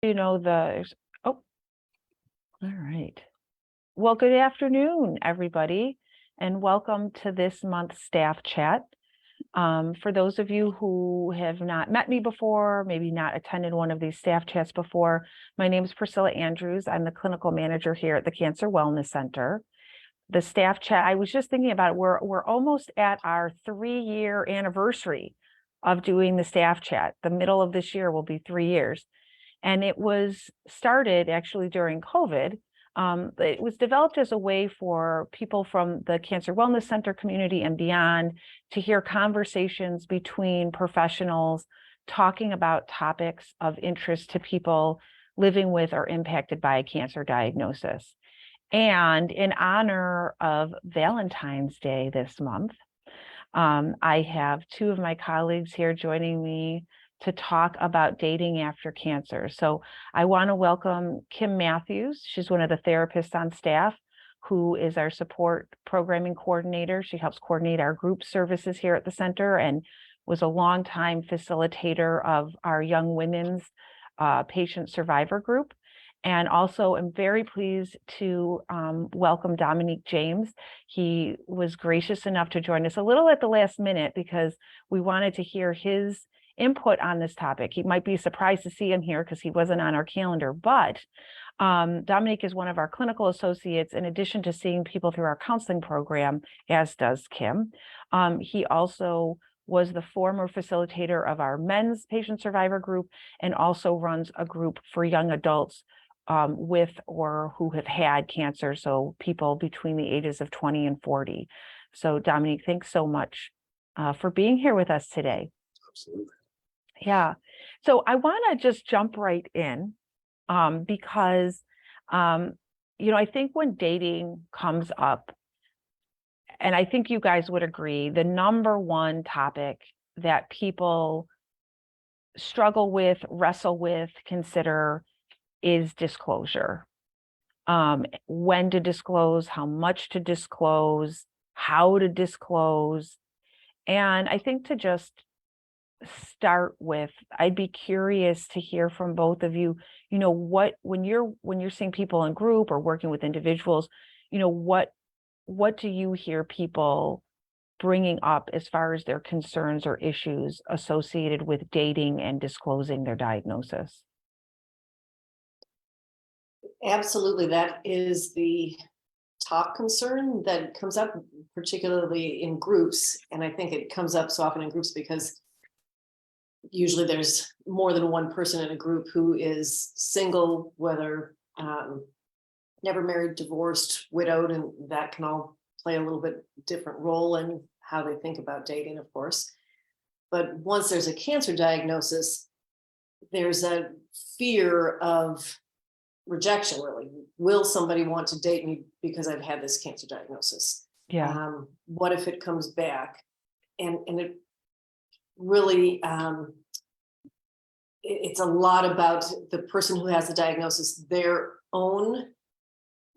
You know, oh, all right. Well, good afternoon, everybody, and welcome to this month's staff chat. For those of you who have not met me before, maybe not attended one of these staff chats before, my name is Priscilla Andrews. I'm the clinical manager here at the Cancer Wellness Center. The staff chat, I was just thinking about it, we're almost at our 3-year anniversary of doing the staff chat. The middle of this year will be 3 years. And it was started actually during COVID. It was developed as a way for people from the Cancer Wellness Center community and beyond to hear conversations between professionals talking about topics of interest to people living with or impacted by a cancer diagnosis. And in honor of Valentine's Day this month, I have two of my colleagues here joining me to talk about dating after cancer. So I want to welcome Kim Matthews. She's one of the therapists on staff who is our support programming coordinator. She helps coordinate our group services here at the center and was a longtime facilitator of our young women's patient survivor group. And also I'm very pleased to welcome Dominique James. He was gracious enough to join us a little at the last minute because we wanted to hear his input on this topic. You might be surprised to see him here because he wasn't on our calendar, but Dominique is one of our clinical associates in addition to seeing people through our counseling program, as does Kim. He also was the former facilitator of our men's patient survivor group and also runs a group for young adults with or who have had cancer, so people between the ages of 20 and 40. So Dominique, thanks so much for being here with us today. Absolutely. Yeah. So I want to just jump right in because, I think when dating comes up, and I think you guys would agree, the number one topic that people struggle with, wrestle with, consider is disclosure. When to disclose, how much to disclose, how to disclose. And I think to just start with, I'd be curious to hear from both of you, what when you're seeing people in group or working with individuals, what do you hear people bringing up as far as their concerns or issues associated with dating and disclosing their diagnosis? Absolutely, that is the top concern that comes up, particularly in groups. And I think it comes up so often in groups because usually there's more than one person in a group who is single, whether never married, divorced, widowed, and that can all play a little bit different role in how they think about dating, of course. But once there's a cancer diagnosis, there's a fear of rejection, really. Will somebody want to date me because I've had this cancer diagnosis? Yeah. What if it comes back? And it really, it's a lot about the person who has the diagnosis, their own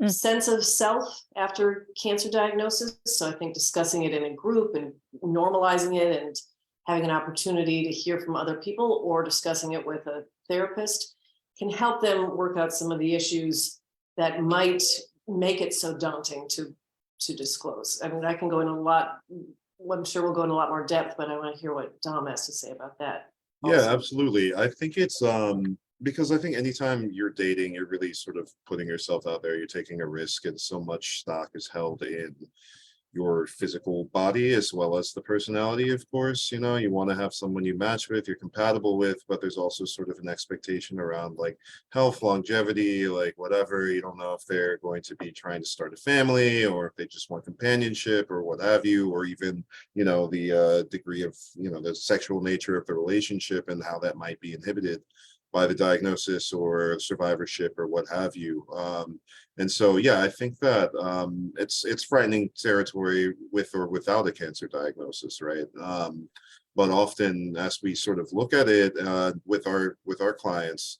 sense of self after cancer diagnosis. So I think discussing it in a group and normalizing it and having an opportunity to hear from other people or discussing it with a therapist can help them work out some of the issues that might make it so daunting to disclose. I mean, I can go in a lot, I'm sure we'll go in a lot more depth, but I want to hear what Dom has to say about that. Yeah, also. absolutely. I think it's because I think anytime you're dating, you're really sort of putting yourself out there, you're taking a risk, and so much stock is held in your physical body as well as the personality. Of course, you want to have someone you match with, you're compatible with, but there's also sort of an expectation around like health, longevity, like whatever. You don't know if they're going to be trying to start a family or if they just want companionship or what have you, or even the degree of the sexual nature of the relationship and how that might be inhibited by the diagnosis or survivorship or what have you. And so, yeah, I think that it's frightening territory with or without a cancer diagnosis, right? But often, as we sort of look at it with our clients,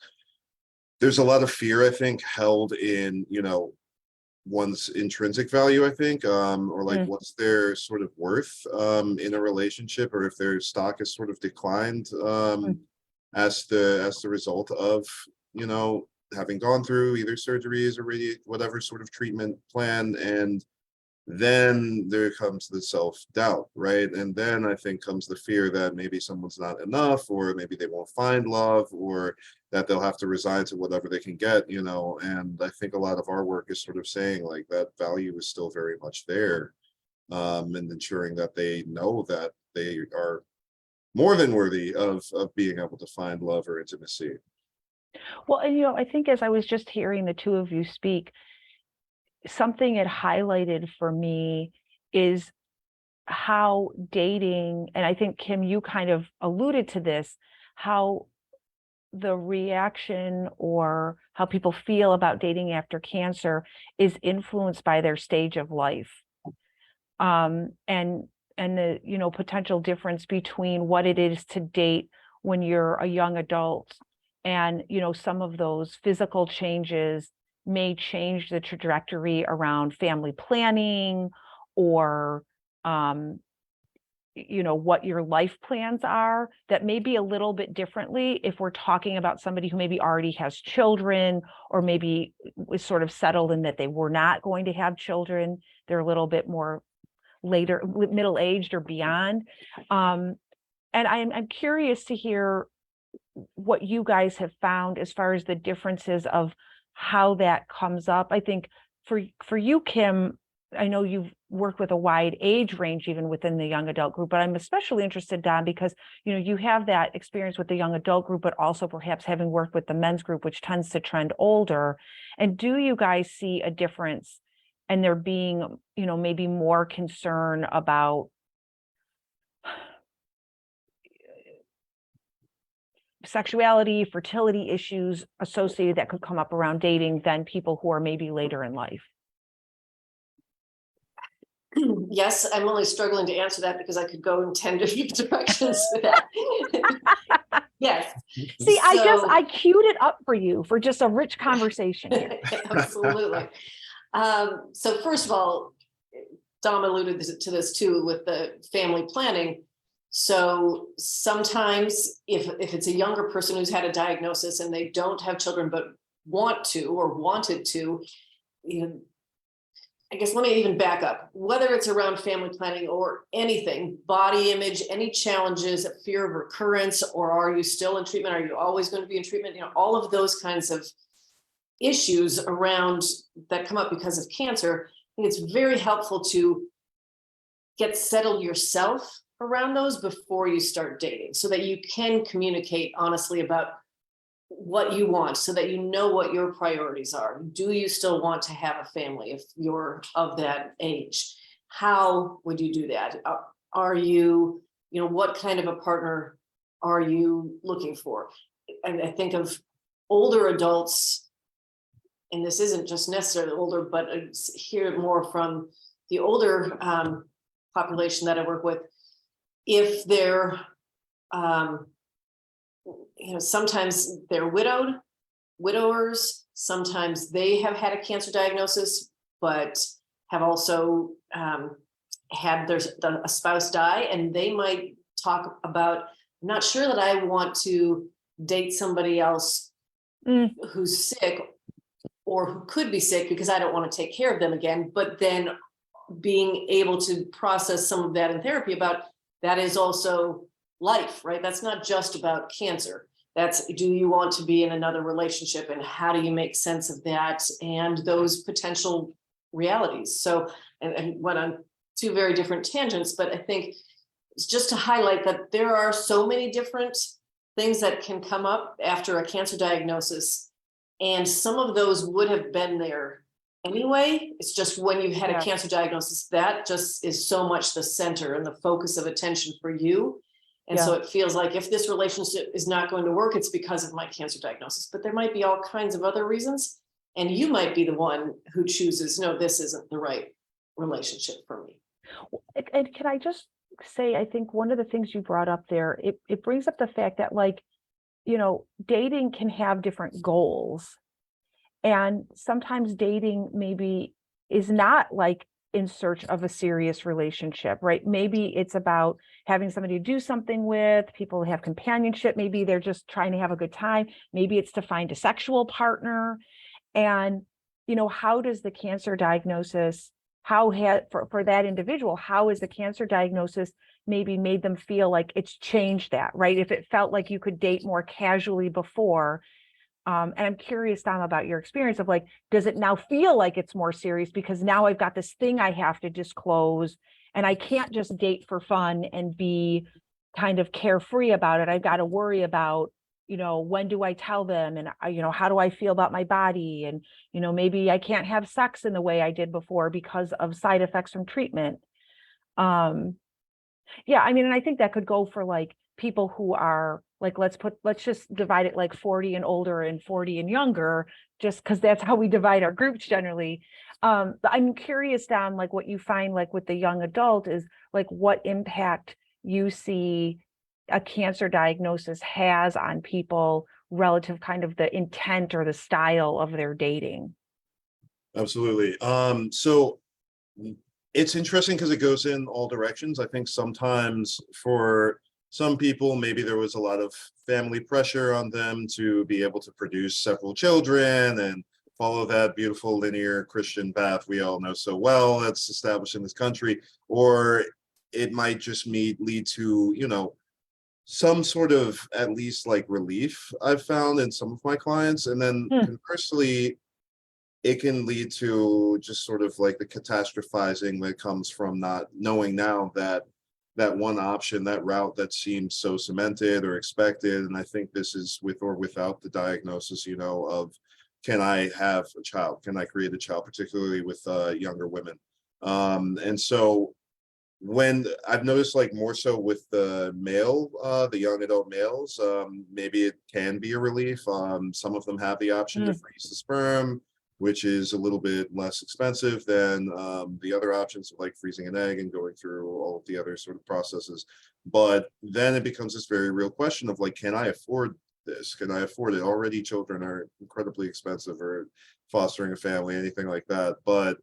there's a lot of fear, I think, held in one's intrinsic value, I think, or like what's their sort of worth in a relationship, or if their stock is sort of declined as the result of you know, having gone through either surgeries or whatever sort of treatment plan, and then there comes the self-doubt, right? And then I think comes the fear that maybe someone's not enough, or maybe they won't find love, or that they'll have to resign to whatever they can get, you know. And I think a lot of our work is sort of saying like that value is still very much there, and ensuring that they know that they are more than worthy of being able to find love or intimacy. Well, and I think as I was just hearing the two of you speak, something it highlighted for me is how dating, and I think Kim, you kind of alluded to this, how the reaction or how people feel about dating after cancer is influenced by their stage of life. And the potential difference between what it is to date when you're a young adult, and some of those physical changes may change the trajectory around family planning, or what your life plans are, that may be a little bit differently if we're talking about somebody who maybe already has children, or maybe was sort of settled in that they were not going to have children. They're a little bit more later middle-aged or beyond. And I'm curious to hear what you guys have found as far as the differences of how that comes up. I think for you, Kim, I know you've worked with a wide age range even within the young adult group, but I'm especially interested, Don, because you have that experience with the young adult group, but also perhaps having worked with the men's group, which tends to trend older. And do you guys see a difference, and there being maybe more concern about sexuality, fertility issues associated that could come up around dating than people who are maybe later in life? Yes, I'm only struggling to answer that because I could go in 10 different directions with that. Yes. See, I queued it up for you for just a rich conversation here. Absolutely. So first of all, Dom alluded to this too with the family planning. So sometimes if it's a younger person who's had a diagnosis and they don't have children but want to or wanted to, I guess let me even back up. Whether it's around family planning or anything, body image, any challenges, fear of recurrence, or are you still in treatment? Are you always going to be in treatment? All of those kinds of issues around that come up because of cancer. I think it's very helpful to get settled yourself around those before you start dating, so that you can communicate honestly about what you want, so that you know what your priorities are. Do you still want to have a family if you're of that age? How would you do that? Are you, what kind of a partner are you looking for? And I think of older adults, and this isn't just necessarily older, but I hear more from the older population that I work with. If they're, sometimes they're widowers, sometimes they have had a cancer diagnosis, but have also had a spouse die, and they might talk about, I'm not sure that I want to date somebody else who's sick or who could be sick because I don't want to take care of them again, but then being able to process some of that in therapy about that is also life, right? That's not just about cancer. That's, do you want to be in another relationship, and how do you make sense of that and those potential realities? So, and went on two very different tangents, but I think it's just to highlight that there are so many different things that can come up after a cancer diagnosis, and some of those would have been there anyway. It's just when you've had a cancer diagnosis, that just is so much the center and the focus of attention for you. And so it feels like if this relationship is not going to work, it's because of my cancer diagnosis, but there might be all kinds of other reasons. And you might be the one who chooses, no, this isn't the right relationship for me. And can I just say, I think one of the things you brought up there, it brings up the fact that, like, dating can have different goals. And sometimes dating maybe is not like in search of a serious relationship, right? Maybe it's about having somebody to do something with, people have companionship, maybe they're just trying to have a good time, maybe it's to find a sexual partner. And, how does the cancer diagnosis, for that individual, how is the cancer diagnosis maybe made them feel like it's changed that, right? If it felt like you could date more casually before, and I'm curious, Dom, about your experience of like, does it now feel like it's more serious because now I've got this thing I have to disclose and I can't just date for fun and be kind of carefree about it. I've got to worry about, when do I tell them? And, how do I feel about my body? And, maybe I can't have sex in the way I did before because of side effects from treatment. Yeah, I mean, and I think that could go for like people who are like, let's just divide it like 40 and older and 40 and younger, just because that's how we divide our groups generally. But I'm curious, Dom, like what you find like with the young adult is like what impact you see a cancer diagnosis has on people relative kind of the intent or the style of their dating. Absolutely. So it's interesting because it goes in all directions. I think sometimes for some people, maybe there was a lot of family pressure on them to be able to produce several children and follow that beautiful linear Christian path we all know so well that's established in this country. Or it might just lead to, some sort of at least like relief I've found in some of my clients. And then conversely, it can lead to just sort of like the catastrophizing that comes from not knowing now that one option, that route that seems so cemented or expected. And I think this is with or without the diagnosis, of can I have a child? Can I create a child, particularly with younger women? And so when I've noticed like more so with the young adult males, maybe it can be a relief. Some of them have the option to freeze the sperm, which is a little bit less expensive than the other options of like freezing an egg and going through all of the other sort of processes. But then it becomes this very real question of like, can I afford this? Can I afford it? Already children are incredibly expensive, or fostering a family, anything like that. But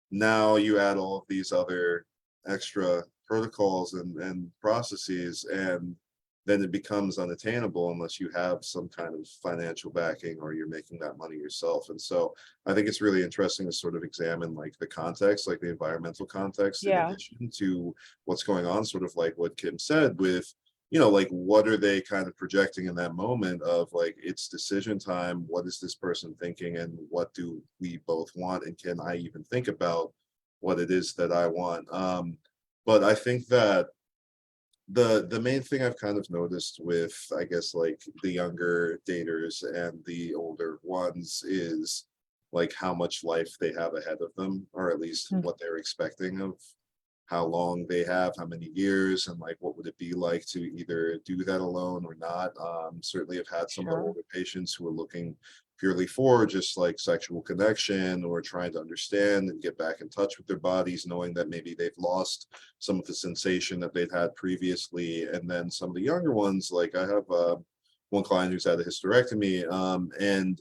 now you add all of these other extra protocols and processes, and then it becomes unattainable unless you have some kind of financial backing or you're making that money yourself. And so I think it's really interesting to sort of examine like the context, like the environmental context, in addition to what's going on, sort of like what Kim said with, like what are they kind of projecting in that moment of like, it's decision time. What is this person thinking and what do we both want? And can I even think about what it is that I want? But I think that the main thing I've kind of noticed with, I guess, like the younger daters and the older ones is like how much life they have ahead of them, or at least what they're expecting of how long they have, how many years, and like what would it be like to either do that alone or not. Certainly I've had some of the older patients who are looking purely for just like sexual connection or trying to understand and get back in touch with their bodies, knowing that maybe they've lost some of the sensation that they'd had previously. And then some of the younger ones, like I have one client who's had a hysterectomy, and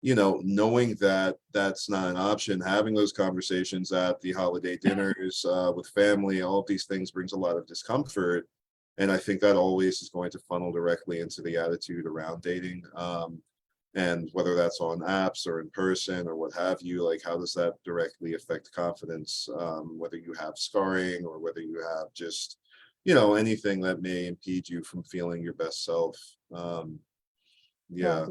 knowing that that's not an option, having those conversations at the holiday dinners with family, all of these things brings a lot of discomfort. And I think that always is going to funnel directly into the attitude around dating. And whether that's on apps or in person or what have you, like how does that directly affect confidence? Whether you have scarring or whether you have just, anything that may impede you from feeling your best self. Yeah.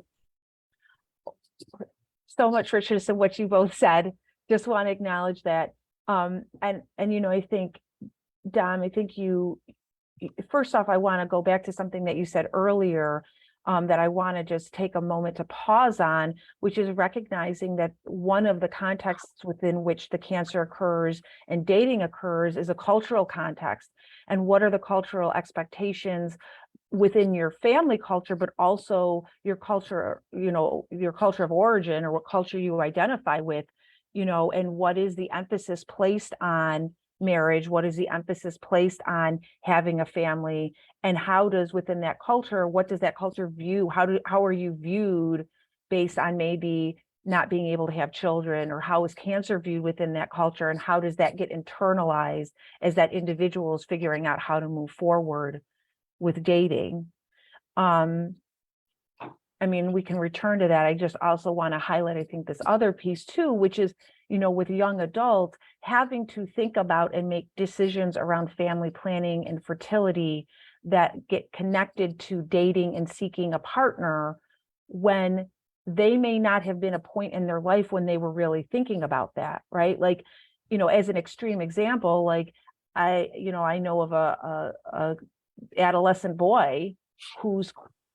So much richness in what you both said. Just want to acknowledge that. And I think, Dom, first off, I want to go back to something that you said earlier, that I want to just take a moment to pause on, which is recognizing that one of the contexts within which the cancer occurs and dating occurs is a cultural context. And what are the cultural expectations within your family culture, but also your culture, your culture of origin, or what culture you identify with, and what is the emphasis placed on marriage? What is the emphasis placed on having a family? And how does within that culture, what does that culture view? How are you viewed based on maybe not being able to have children, or how is cancer viewed within that culture, and how does that get internalized as that individual is figuring out how to move forward with dating. I mean, we can return to that. I just also want to highlight, I think, this other piece too, which is, with young adults having to think about and make decisions around family planning and fertility that get connected to dating and seeking a partner, when they may not have been a point in their life when they were really thinking about that, right? Like, as an extreme example, like I know of a adolescent boy whose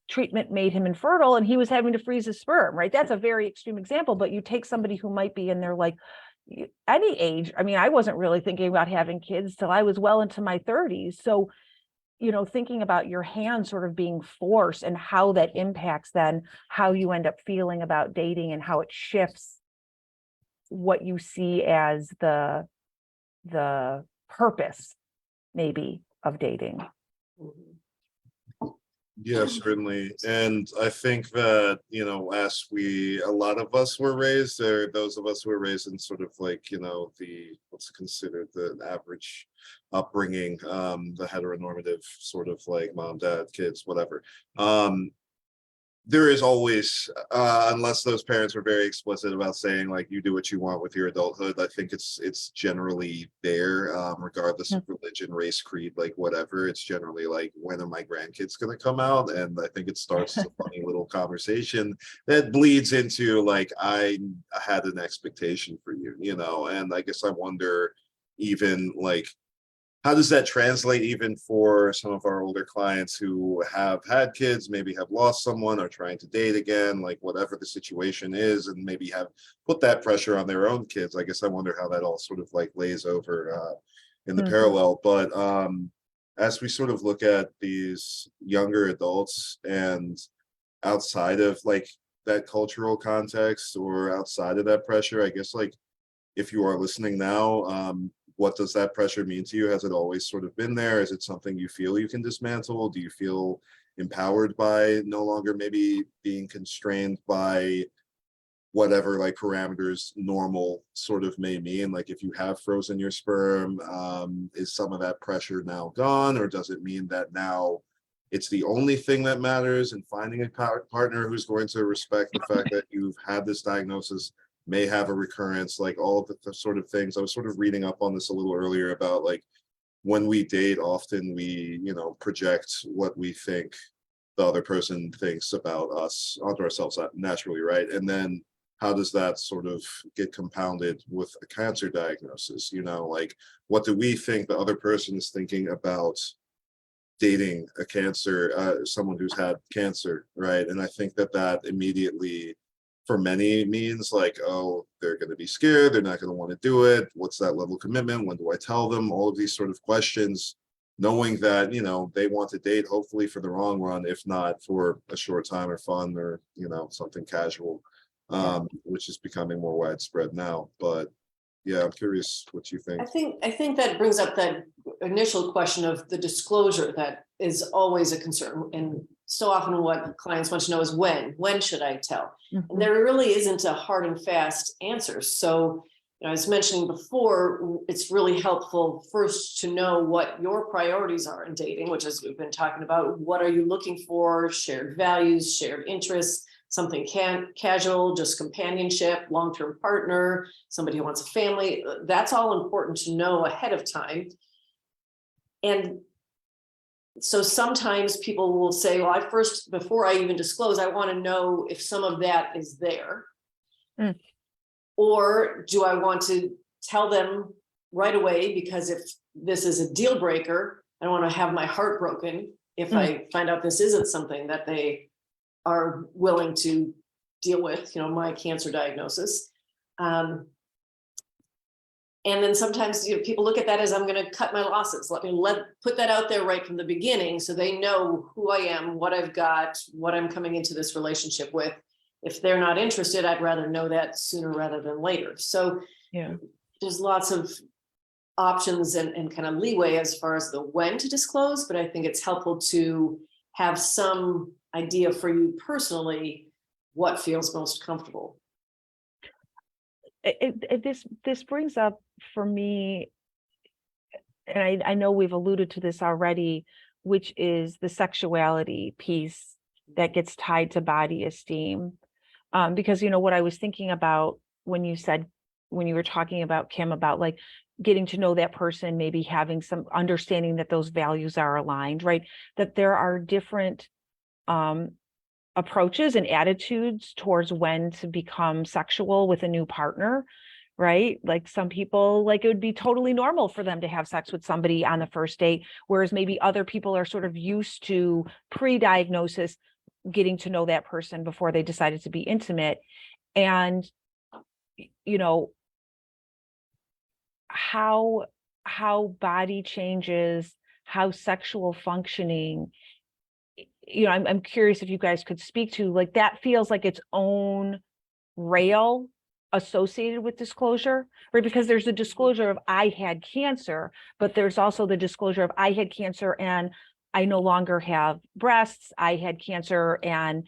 treatment made him infertile and he was having to freeze his sperm, right? That's a very extreme example, but you take somebody who might be in their like any age. I mean, I wasn't really thinking about having kids till I was well into my 30s. So, thinking about your hand sort of being forced and how that impacts then how you end up feeling about dating and how it shifts what you see as the purpose maybe of dating. Yeah, certainly. And I think that, as a lot of us were raised, or those of us who were raised in sort of like, what's considered the average upbringing, the heteronormative sort of like mom, dad, kids, whatever. There is always, unless those parents were very explicit about saying like you do what you want with your adulthood, I think it's generally there, regardless of religion, race, creed, like whatever. It's generally like, when are my grandkids going to come out? And I think it starts as a funny little conversation that bleeds into like, I had an expectation for you, and I guess I wonder even like, how does that translate even for some of our older clients who have had kids, maybe have lost someone, or trying to date again, like whatever the situation is, and maybe have put that pressure on their own kids? I guess I wonder how that all sort of like lays over in the parallel. But as we sort of look at these younger adults and outside of like that cultural context or outside of that pressure, I guess like if you are listening now, what does that pressure mean to you? Has it always sort of been there? Is it something you feel you can dismantle? Do you feel empowered by no longer maybe being constrained by whatever like parameters normal sort of may mean? Like if you have frozen your sperm, is some of that pressure now gone? Or does it mean that now it's the only thing that matters, and finding a partner who's going to respect the fact that you've had this diagnosis, may have a recurrence, like all of the sort of things. I was sort of reading up on this a little earlier about like, when we date, often we, project what we think the other person thinks about us onto ourselves naturally, right? And then how does that sort of get compounded with a cancer diagnosis? Like, what do we think the other person is thinking about dating a cancer, someone who's had cancer, right? And I think that immediately, for many, means like, oh, they're going to be scared, they're not going to want to do it, what's that level of commitment, when do I tell them, all of these sort of questions, knowing that they want to date, hopefully for the long run, if not for a short time or fun, or something casual, which is becoming more widespread now. But yeah, I'm curious what you think. I think that brings up that initial question of the disclosure that is always a concern. And so often what clients want to know is when should I tell? And there really isn't a hard and fast answer. So, I was mentioning before, it's really helpful first to know what your priorities are in dating, which is we've been talking about. What are you looking for? Shared values, shared interests, something casual, just companionship, long-term partner, somebody who wants a family. That's all important to know ahead of time. And so sometimes people will say, well, before I even disclose, I want to know if some of that is there. Or do I want to tell them right away? Because if this is a deal breaker, I don't want to have my heart broken if I find out this isn't something that they are willing to deal with, my cancer diagnosis. And then sometimes people look at that as, I'm going to cut my losses. Let me put that out there right from the beginning, so they know who I am, what I've got, what I'm coming into this relationship with. If they're not interested, I'd rather know that sooner rather than later. So there's lots of options and kind of leeway as far as the when to disclose, but I think it's helpful to have some idea for you personally what feels most comfortable. this brings up for me, and I know we've alluded to this already, which is the sexuality piece that gets tied to body esteem. Because, you know, what I was thinking about when you were talking about, Kim, about like getting to know that person, maybe having some understanding that those values are aligned, right? That there are different approaches and attitudes towards when to become sexual with a new partner, right? Like some people, like it would be totally normal for them to have sex with somebody on the first date, whereas maybe other people are sort of used to pre-diagnosis getting to know that person before they decided to be intimate. And, you know, how body changes, how sexual functioning, you know, I'm curious if you guys could speak to, like, that feels like its own rail associated with disclosure, right? Because there's a disclosure of I had cancer, but there's also the disclosure of I had cancer and I no longer have breasts. I had cancer and,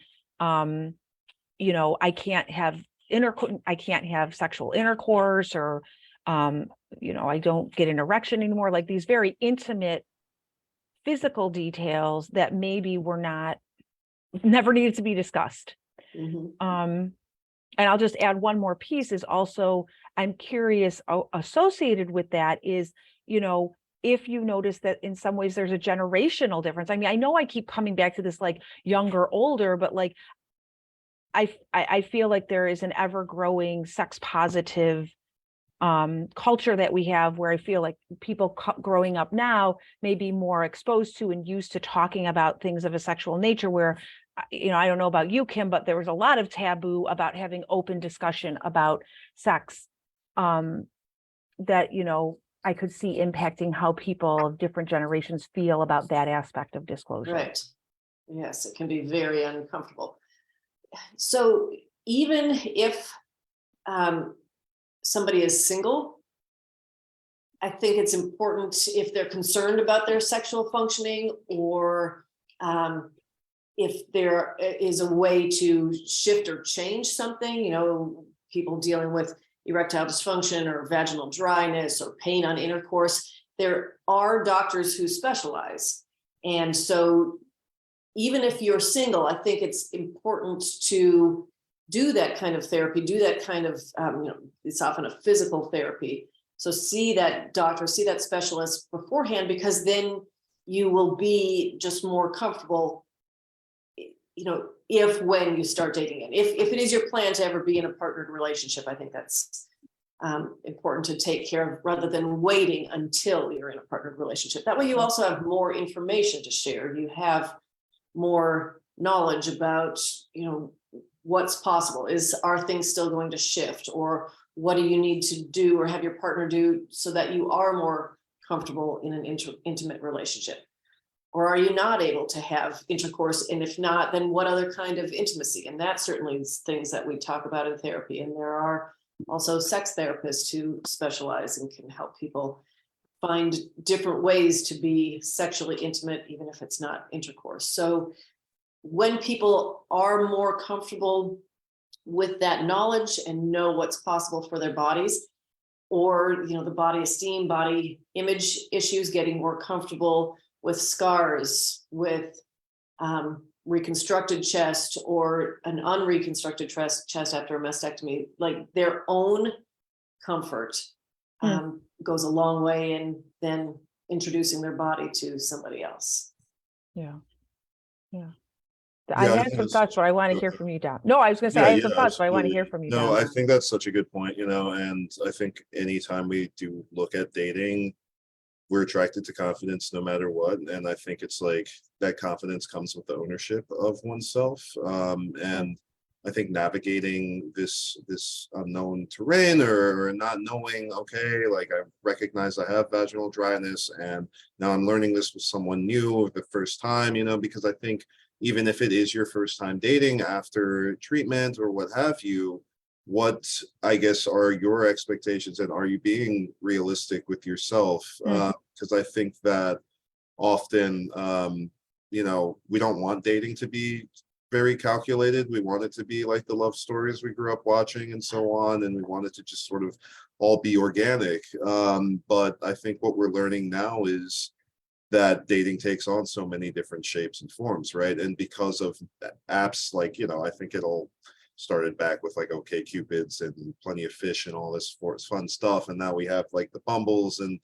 you know, I can't have sexual intercourse, or, you know, I don't get an erection anymore. Like these very intimate physical details that maybe never needed to be discussed. Mhm. And I'll just add one more piece is also, I'm curious, associated with that is, you know, if you notice that in some ways there's a generational difference. I mean, I know I keep coming back to this like younger, older, but like I feel like there is an ever growing sex positive culture that we have, where I feel like people growing up now may be more exposed to and used to talking about things of a sexual nature, where, you know, I don't know about you, Kim, but there was a lot of taboo about having open discussion about sex, that, you know, I could see impacting how people of different generations feel about that aspect of disclosure. Right. Yes, it can be very uncomfortable. So even if somebody is single, I think it's important, if they're concerned about their sexual functioning, or if there is a way to shift or change something, you know, people dealing with erectile dysfunction or vaginal dryness or pain on intercourse, there are doctors who specialize. And so even if you're single, I think it's important to do that kind of therapy, do that kind of, you know, it's often a physical therapy. So see that doctor, see that specialist beforehand, because then you will be just more comfortable, you know, when you start dating it. If it is your plan to ever be in a partnered relationship, I think that's important to take care of, rather than waiting until you're in a partnered relationship. That way you also have more information to share. You have more knowledge about, you know, what's possible. Are things still going to shift, or what do you need to do or have your partner do so that you are more comfortable in an intimate relationship? Or are you not able to have intercourse? And if not, then what other kind of intimacy? And that certainly is things that we talk about in therapy. And there are also sex therapists who specialize and can help people find different ways to be sexually intimate, even if it's not intercourse. So when people are more comfortable with that knowledge and know what's possible for their bodies, or, you know, the body esteem, body image issues, getting more comfortable with scars, with reconstructed chest, or an unreconstructed chest after a mastectomy, like their own comfort goes a long way in then introducing their body to somebody else. Yeah. Yeah, I I had think some that's thoughts, but I want to hear from you, Don. No, I was going to say I had some thoughts, but I want to hear from you, No, Don. I think that's such a good point, you know, and I think anytime we do look at dating, we're attracted to confidence no matter what. And I think it's like that confidence comes with the ownership of oneself. And I think navigating this unknown terrain, or not knowing, okay, like I recognize I have vaginal dryness and now I'm learning this with someone new the first time, you know, because I think even if it is your first time dating after treatment or what have you, what I guess are your expectations, and are you being realistic with yourself? Because I think that often, you know, we don't want dating to be very calculated. We want it to be like the love stories we grew up watching and so on, and we want it to just sort of all be organic. But I think what we're learning now is that dating takes on so many different shapes and forms, right? And because of apps like, I think it all started back with like OkCupids and Plenty of Fish and all this fun stuff, and now we have like the Bumbles and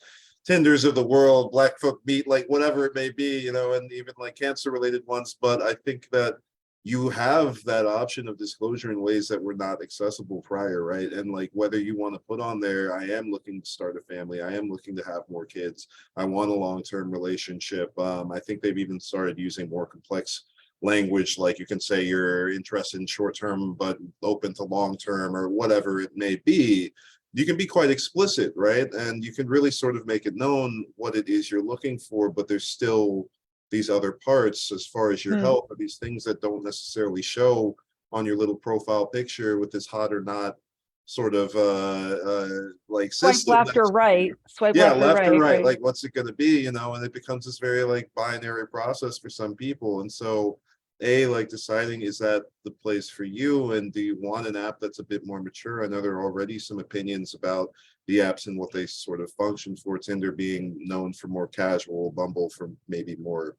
Tinders of the world, Blackfoot Meat, like whatever it may be, and even like cancer related ones. But I think that you have that option of disclosure in ways that were not accessible prior, right? And like whether you want to put on there, I am looking to start a family, I am looking to have more kids, I want a long-term relationship. I think they've even started using more complex language, like you can say you're interested in short-term but open to long-term, or whatever it may be. You can be quite explicit, right? And you can really sort of make it known what it is you're looking for, but there's still these other parts as far as your health, or these things that don't necessarily show on your little profile picture with this hot or not sort of like Swipe system. left or right. Swipe Yeah, left or right. like what's it going to be, and it becomes this very like binary process for some people. And so like deciding, is that the place for you, and do you want an app that's a bit more mature? I know there are already some opinions about the apps and what they sort of function for, Tinder being known for more casual, Bumble for maybe more,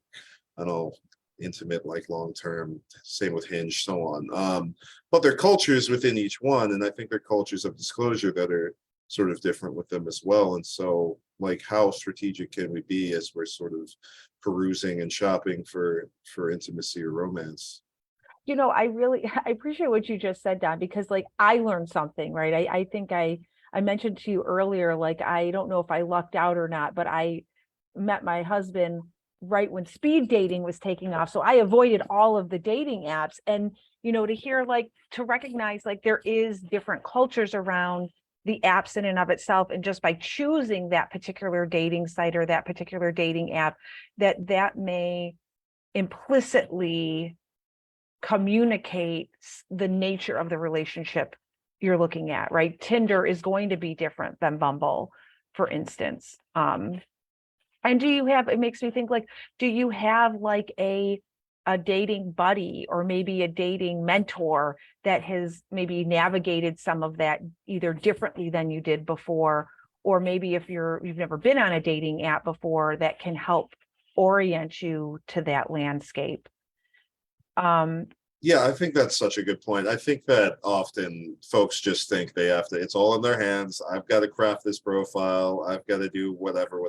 I don't know, intimate, like long-term, same with Hinge, so on. But there are cultures within each one, and I think there are cultures of disclosure that are sort of different with them as well. And so like how strategic can we be as we're sort of perusing and shopping for intimacy or romance? I appreciate what you just said, Don, because like I learned something, right? I think I mentioned to you earlier, like, I don't know if I lucked out or not, but I met my husband right when speed dating was taking off. So I avoided all of the dating apps, and, to hear, like, to recognize, like, there is different cultures around the apps in and of itself. And just by choosing that particular dating site or that particular dating app, that may implicitly communicate the nature of the relationship you're looking at, right? Tinder is going to be different than Bumble, for instance. And it makes me think, like, do you have like a dating buddy or maybe a dating mentor that has maybe navigated some of that either differently than you did before, or maybe if you've never been on a dating app before, that can help orient you to that landscape? Yeah, I think that's such a good point. I think that often folks just think they have to, it's all in their hands. I've got to craft this profile. I've got to do whatever.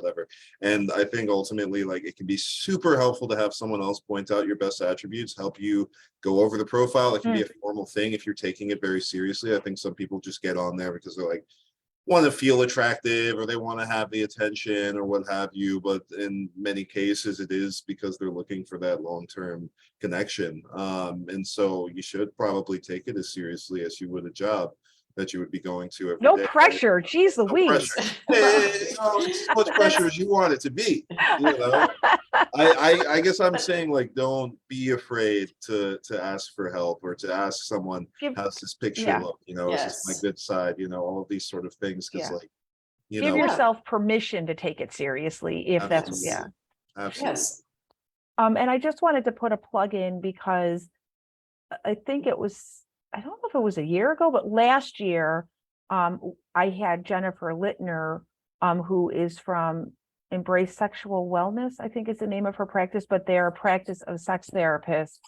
And I think ultimately, like, it can be super helpful to have someone else point out your best attributes, help you go over the profile. It can be a formal thing if you're taking it very seriously. I think some people just get on there because they're like, want to feel attractive, or they want to have the attention, or what have you. But in many cases it is because they're looking for that long-term connection. And so you should probably take it as seriously as you would a job that you would be going to every No day. pressure. Geez No Louise. pressure. It's as much pressure as you want it to be. I guess I'm saying, like, don't be afraid to ask for help, or to ask someone, how's this picture look? Is this my good side? All of these sort of things, because like, give yourself permission to take it seriously, if absolutely. that's Absolutely. Yes. And I just wanted to put a plug in, because I think it was, I don't know if it was a year ago, but last year, I had Jennifer Littner, who is from Embrace Sexual Wellness, I think is the name of her practice, but they're a practice of sex therapists.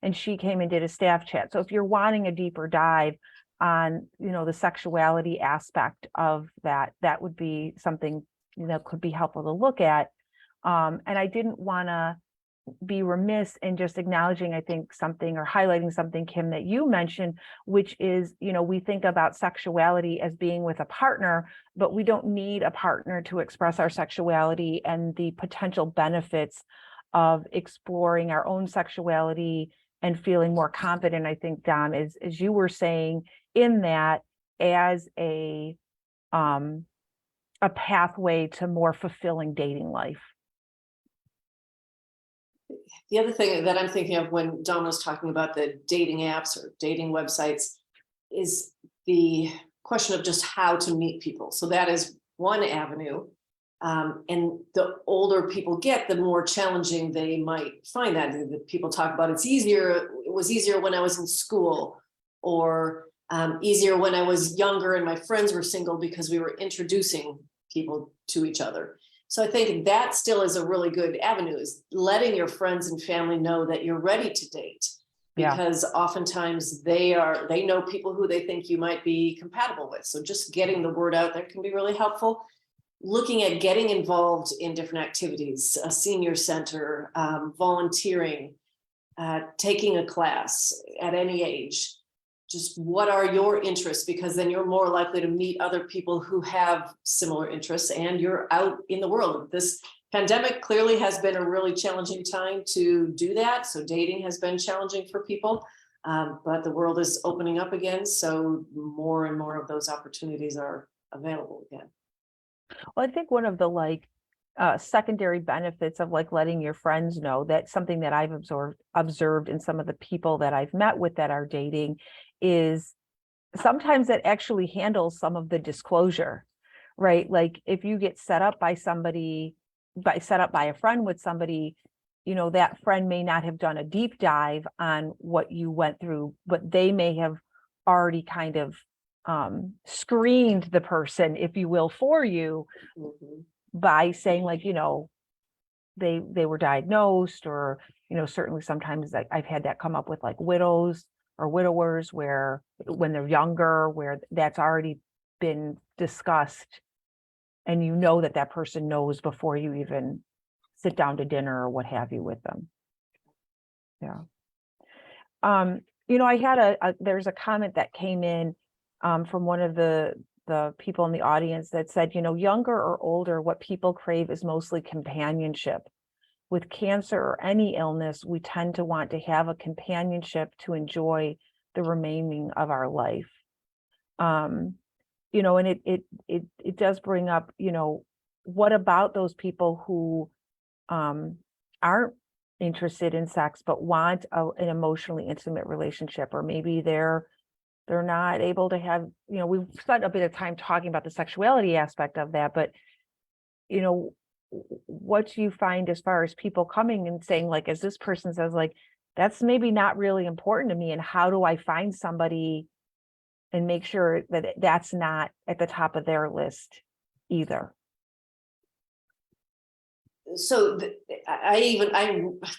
And she came and did a staff chat. So if you're wanting a deeper dive on, the sexuality aspect of that, that would be something, could be helpful to look at. And I didn't want to be remiss in just acknowledging, I think, something, or highlighting something, Kim, that you mentioned, which is, we think about sexuality as being with a partner, but we don't need a partner to express our sexuality, and the potential benefits of exploring our own sexuality and feeling more confident. I think, Dom, as you were saying, in that as a pathway to more fulfilling dating life. The other thing that I'm thinking of when Don was talking about the dating apps or dating websites is the question of just how to meet people. So that is one avenue. And the older people get, the more challenging they might find that. The people talk about it's easier it was easier when I was in school, or easier when I was younger and my friends were single because we were introducing people to each other. So I think that still is a really good avenue, is letting your friends and family know that you're ready to date. Yeah. Because oftentimes they know people who they think you might be compatible with. So just getting the word out there can be really helpful. Looking at getting involved in different activities, a senior center, volunteering, taking a class at any age. Just what are your interests? Because then you're more likely to meet other people who have similar interests, and you're out in the world. This pandemic clearly has been a really challenging time to do that. So dating has been challenging for people, but the world is opening up again. So more and more of those opportunities are available again. Well, I think one of the secondary benefits of letting your friends know, that's something that I've observed in some of the people that I've met with that are dating, is sometimes it actually handles some of the disclosure, right? Like if you get set up by a friend with somebody, that friend may not have done a deep dive on what you went through, but they may have already kind of screened the person, if you will, for you, by saying they were diagnosed, or certainly sometimes I've had that come up with widows or widowers, where when they're younger, where that's already been discussed, and that person knows before you even sit down to dinner or what have you with them. Yeah. I had there's a comment that came in from one of the people in the audience that said, younger or older, what people crave is mostly companionship. With cancer or any illness, we tend to want to have a companionship to enjoy the remaining of our life. And it does bring up, what about those people who aren't interested in sex but want an emotionally intimate relationship, or maybe they're not able to have, we've spent a bit of time talking about the sexuality aspect of that, but what do you find as far as people coming and saying, as this person says, that's maybe not really important to me, and how do I find somebody and make sure that that's not at the top of their list either? So I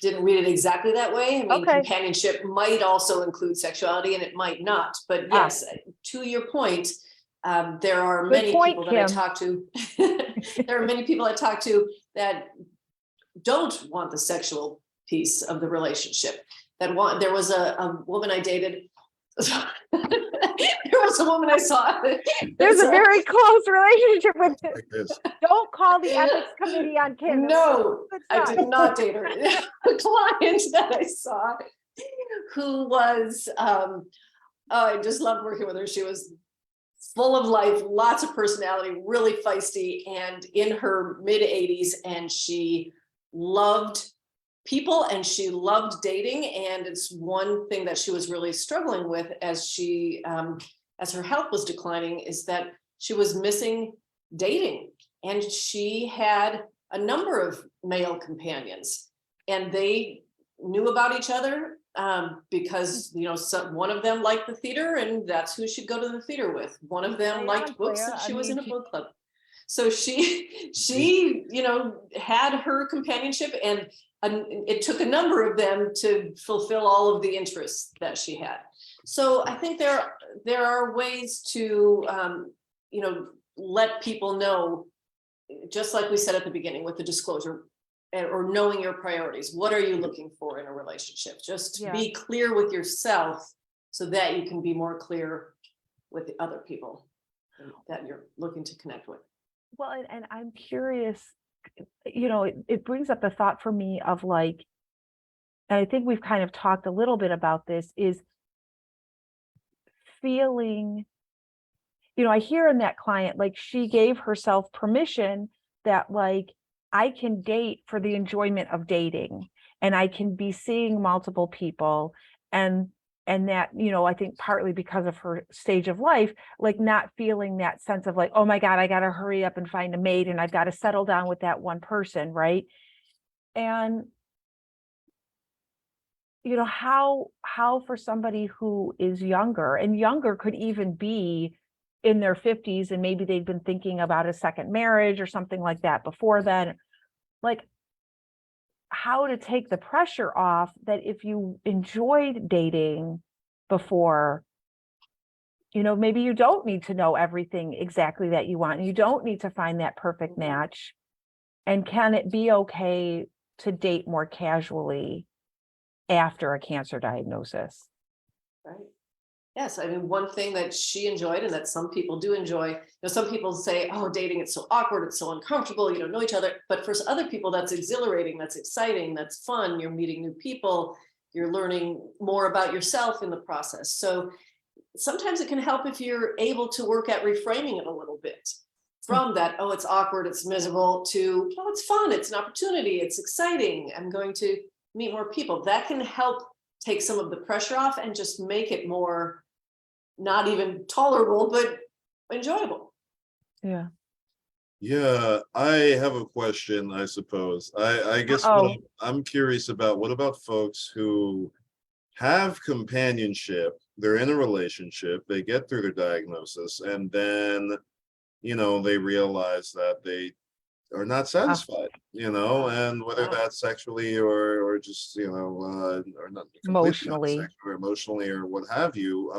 didn't read it exactly that way. I mean, Okay. Companionship might also include sexuality, and it might not. But yes, to your point, there are many people that I talk to. There are many people I talk to that don't want the sexual piece of the relationship. There was a woman I dated. There was a woman I saw. There's a very close relationship with it. Like this. Don't call the ethics committee on Kim. No, I did not date her. A client that I saw who was, I just loved working with her. She was full of life, lots of personality, really feisty, and in her mid-80s, and she loved people and she loved dating. And it's one thing that she was really struggling with as her health was declining, is that she was missing dating. And she had a number of male companions, and they knew about each other because one of them liked the theater, and that's who she'd go to the theater with. One of them liked books, and she was in a book club. So she had her companionship, and it took a number of them to fulfill all of the interests that she had. So I think there are ways to let people know, just like we said at the beginning with the disclosure, or knowing your priorities. What are you looking for in a relationship? Just be clear with yourself so that you can be more clear with the other people that you're looking to connect with. Well, and I'm curious, it brings up the thought for me of and I think we've kind of talked a little bit about this, is feeling, I hear in that client, she gave herself permission that I can date for the enjoyment of dating, and I can be seeing multiple people, and that, I think partly because of her stage of life, not feeling that sense of oh my God, I got to hurry up and find a mate, and I've got to settle down with that one person. Right. And you know, how for somebody who is younger, and younger could even be in their 50s, and maybe they've been thinking about a second marriage or something like that before then, like how to take the pressure off that if you enjoyed dating before, you know, maybe you don't need to know everything exactly that you want. You don't need to find that perfect match. And can it be okay to date more casually after a cancer diagnosis? Right. Yes, I mean, one thing that she enjoyed and that some people do enjoy, you know, some people say, oh, dating, it's so awkward, it's so uncomfortable, you don't know each other. But for other people, that's exhilarating, that's exciting, that's fun. You're meeting new people, you're learning more about yourself in the process. So sometimes it can help if you're able to work at reframing it a little bit from that, oh, it's awkward, it's miserable, to, oh, it's fun, it's an opportunity, it's exciting, I'm going to meet more people. That can help take some of the pressure off and just make it more not even tolerable, but enjoyable. Yeah. Yeah, I have a question, I suppose. I guess what Oh, I'm curious about, what about folks who have companionship, they're in a relationship, they get through their diagnosis, and then, they realize that they are not satisfied, and whether Wow. that's sexually or just, or not completely not emotionally. sexually or emotionally or what have you.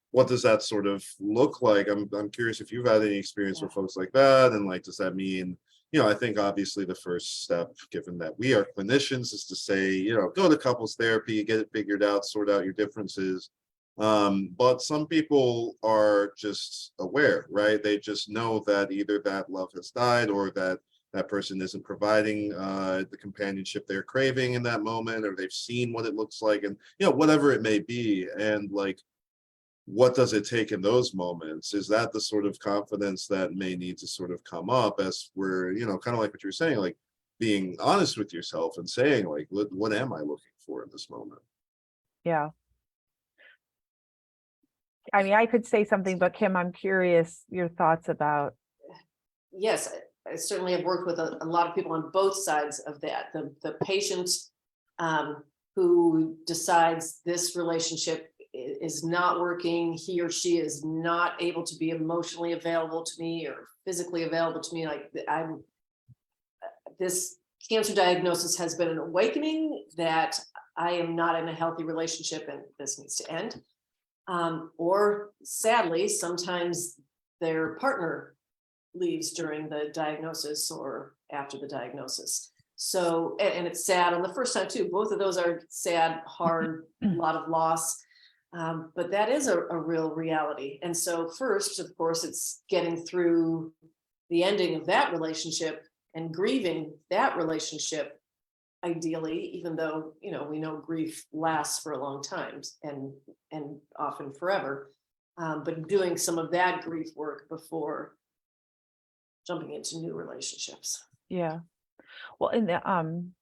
What does that sort of look like? I'm curious if you've had any experience Yeah. with folks like that, and like, does that mean, I think obviously the first step, given that we are clinicians, is to say, go to couples therapy, get it figured out, sort out your differences. But some people are just aware, right? They just know that either that love has died or that that person isn't providing the companionship they're craving in that moment, or they've seen what it looks like, and whatever it may be. And like, what does it take in those moments? Is that the sort of confidence that may need to sort of come up as we're, kind of like what you're saying, like being honest with yourself and saying, like, what am I looking for in this moment? Yeah. I mean, I could say something, but Kim, I'm curious your thoughts about. Yes, I certainly have worked with a lot of people on both sides of that. The patient who decides this relationship is not working, he or she is not able to be emotionally available to me or physically available to me. Like this cancer diagnosis has been an awakening that I am not in a healthy relationship and this needs to end. Or sadly, sometimes their partner leaves during the diagnosis or after the diagnosis. So, and it's sad on the first time too. Both of those are sad, hard, a lot of loss. But that is a real reality. And so first, of course, it's getting through the ending of that relationship and grieving that relationship, ideally, even though, we know grief lasts for a long time and often forever. But doing some of that grief work before jumping into new relationships. Yeah. Well, in the I'm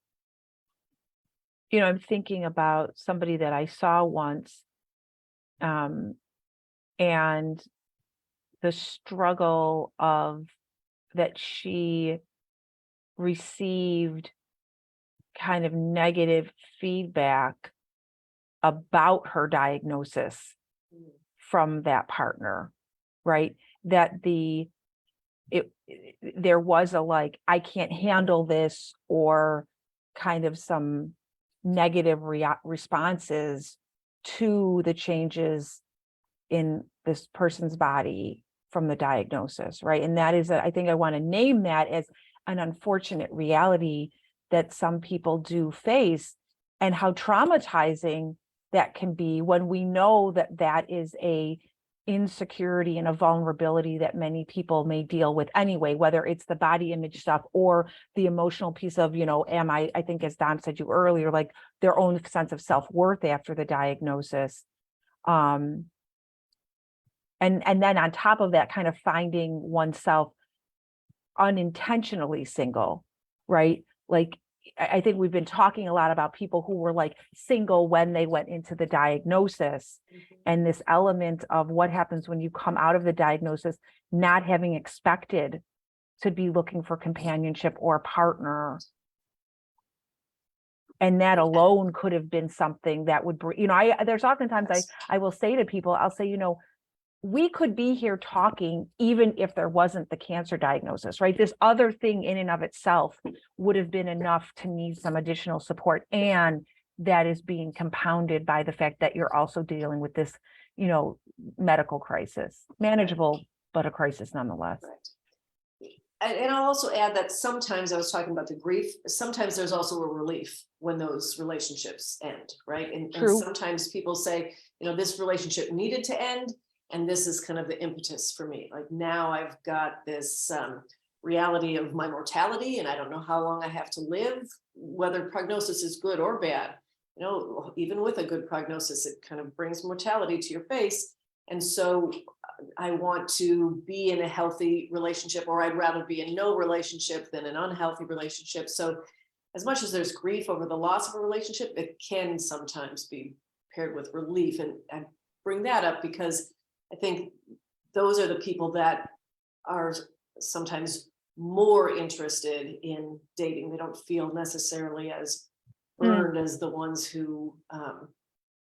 thinking about somebody that I saw once, and the struggle of that she received kind of negative feedback about her diagnosis from that partner, right? That there was a like, I can't handle this, or kind of some negative responses to the changes in this person's body from the diagnosis, right? And that is, I think I want to name that as an unfortunate reality that some people do face, and how traumatizing that can be when we know that that is a insecurity and a vulnerability that many people may deal with anyway, whether it's the body image stuff or the emotional piece of, I think as Don said you earlier, like their own sense of self-worth after the diagnosis. And then on top of that, kind of finding oneself unintentionally single, right? Like, I think we've been talking a lot about people who were like single when they went into the diagnosis, and this element of what happens when you come out of the diagnosis, not having expected to be looking for companionship or a partner. And that alone could have been something that would bring, there's oftentimes Yes. I will say to people, I'll say, we could be here talking even if there wasn't the cancer diagnosis, right? This other thing in and of itself would have been enough to need some additional support. And that is being compounded by the fact that you're also dealing with this, medical crisis, manageable, but a crisis nonetheless. Right. And I'll also add that sometimes I was talking about the grief, sometimes there's also a relief when those relationships end, right? And True. sometimes people say, this relationship needed to end, and this is kind of the impetus for me. Like now I've got this reality of my mortality, and I don't know how long I have to live, whether prognosis is good or bad. Even with a good prognosis, it kind of brings mortality to your face. And so I want to be in a healthy relationship, or I'd rather be in no relationship than an unhealthy relationship. So as much as there's grief over the loss of a relationship, it can sometimes be paired with relief. And I bring that up because I think those are the people that are sometimes more interested in dating. They don't feel necessarily as burned as the ones who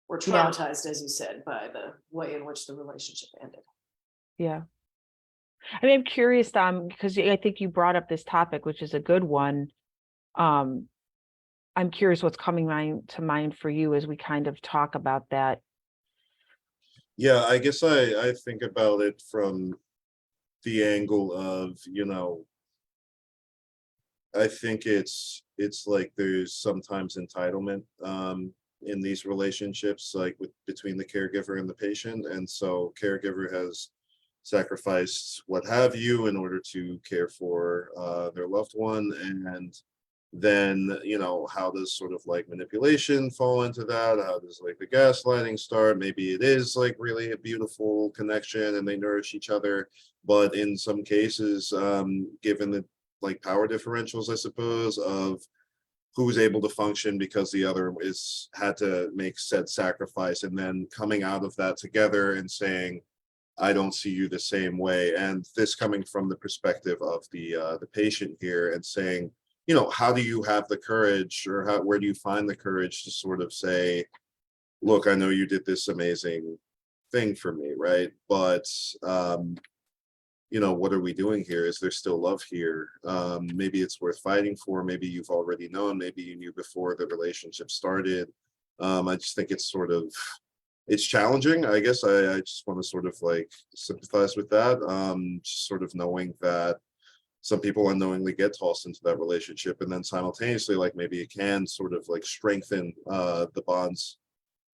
were traumatized, as you said, by the way in which the relationship ended. Yeah. I mean, I'm curious, because I think you brought up this topic, which is a good one. I'm curious what's coming to mind for you as we kind of talk about that. Yeah, I guess I think about it from the angle of, I think it's like there's sometimes entitlement in these relationships, like between the caregiver and the patient. And so caregiver has sacrificed what have you in order to care for their loved one. And then, how does sort of like manipulation fall into that? How does like the gaslighting start? Maybe it is like really a beautiful connection and they nourish each other. But in some cases, given the like power differentials, I suppose, of who's able to function because the other had to make said sacrifice, and then coming out of that together and saying, I don't see you the same way. And this coming from the perspective of the patient here and saying, how do you have the courage, or where do you find the courage to sort of say, look, I know you did this amazing thing for me, right? But what are we doing here? Is there still love here? Maybe it's worth fighting for. Maybe you've already known, maybe you knew before the relationship started. I just think it's challenging. I guess I just want to sort of like sympathize with that. Just sort of knowing that some people unknowingly get tossed into that relationship, and then simultaneously, like maybe it can sort of like strengthen the bonds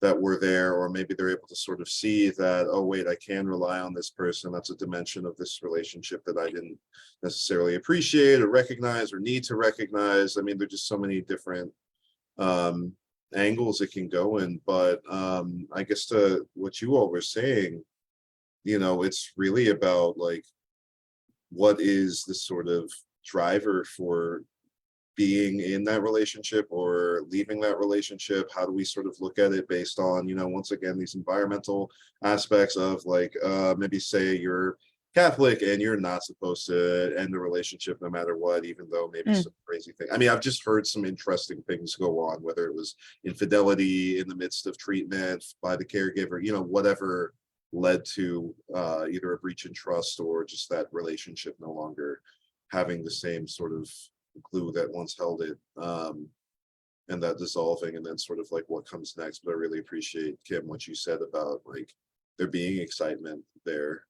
that were there, or maybe they're able to sort of see that, oh wait, I can rely on this person. That's a dimension of this relationship that I didn't necessarily appreciate or recognize or need to recognize. I mean, there's just so many different angles it can go in. But I guess to what you all were saying, it's really about like, what is the sort of driver for being in that relationship or leaving that relationship? How do we sort of look at it based on, once again, these environmental aspects of like, maybe say you're Catholic and you're not supposed to end a relationship no matter what, even though maybe some crazy thing. I mean, I've just heard some interesting things go on, whether it was infidelity in the midst of treatment by the caregiver, whatever led to either a breach in trust or just that relationship no longer having the same sort of glue that once held it, and that dissolving, and then sort of like what comes next. But I really appreciate, Kim, what you said about like there being excitement there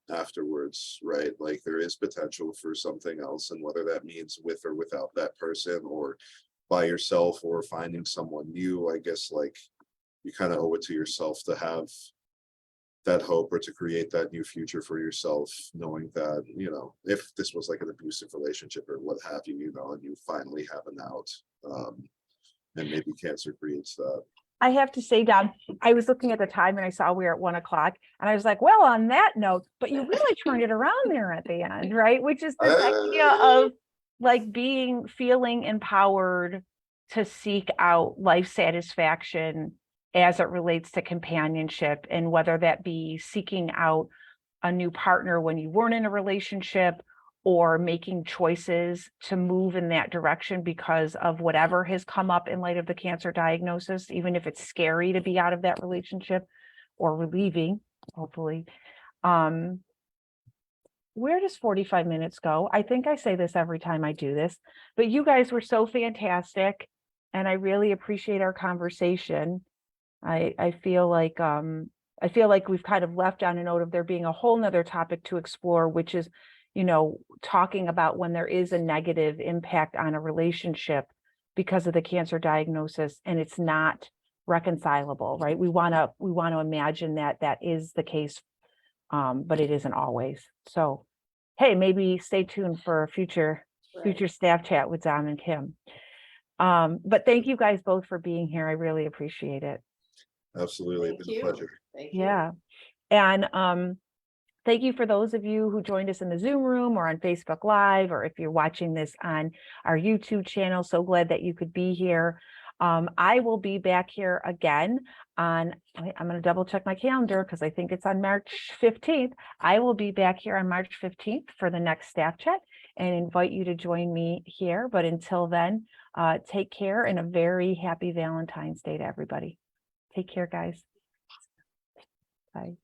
afterwards, right? Like there is potential for something else, and whether that means with or without that person, or by yourself, or finding someone new, I guess like you kind of owe it to yourself to have that hope, or to create that new future for yourself, knowing that, if this was like an abusive relationship or what have you, and you finally have an out, and maybe cancer creates that. I have to say, Don, I was looking at the time and I saw we were at 1 o'clock and I was like, well, on that note, but you really turned it around there at the end, right? Which is this idea of like feeling empowered to seek out life satisfaction as it relates to companionship, and whether that be seeking out a new partner when you weren't in a relationship, or making choices to move in that direction because of whatever has come up in light of the cancer diagnosis, even if it's scary to be out of that relationship or relieving, hopefully. Where does 45 minutes go? I think I say this every time I do this, but you guys were so fantastic and I really appreciate our conversation. I feel like we've kind of left on a note of there being a whole nother topic to explore, which is, talking about when there is a negative impact on a relationship because of the cancer diagnosis and it's not reconcilable, right? We want to imagine that that is the case, but it isn't always. So, hey, maybe stay tuned for a future staff chat with Dom and Kim. But thank you guys both for being here. I really appreciate it. Absolutely. Thank It's been you. a pleasure. Thank you. Yeah. And thank you for those of you who joined us in the Zoom room or on Facebook Live, or if you're watching this on our YouTube channel. So glad that you could be here. I will be back here again I'm going to double check my calendar because I think it's on March 15th. I will be back here on March 15th for the next staff chat and invite you to join me here. But until then, take care and a very happy Valentine's Day to everybody. Take care, guys. Bye.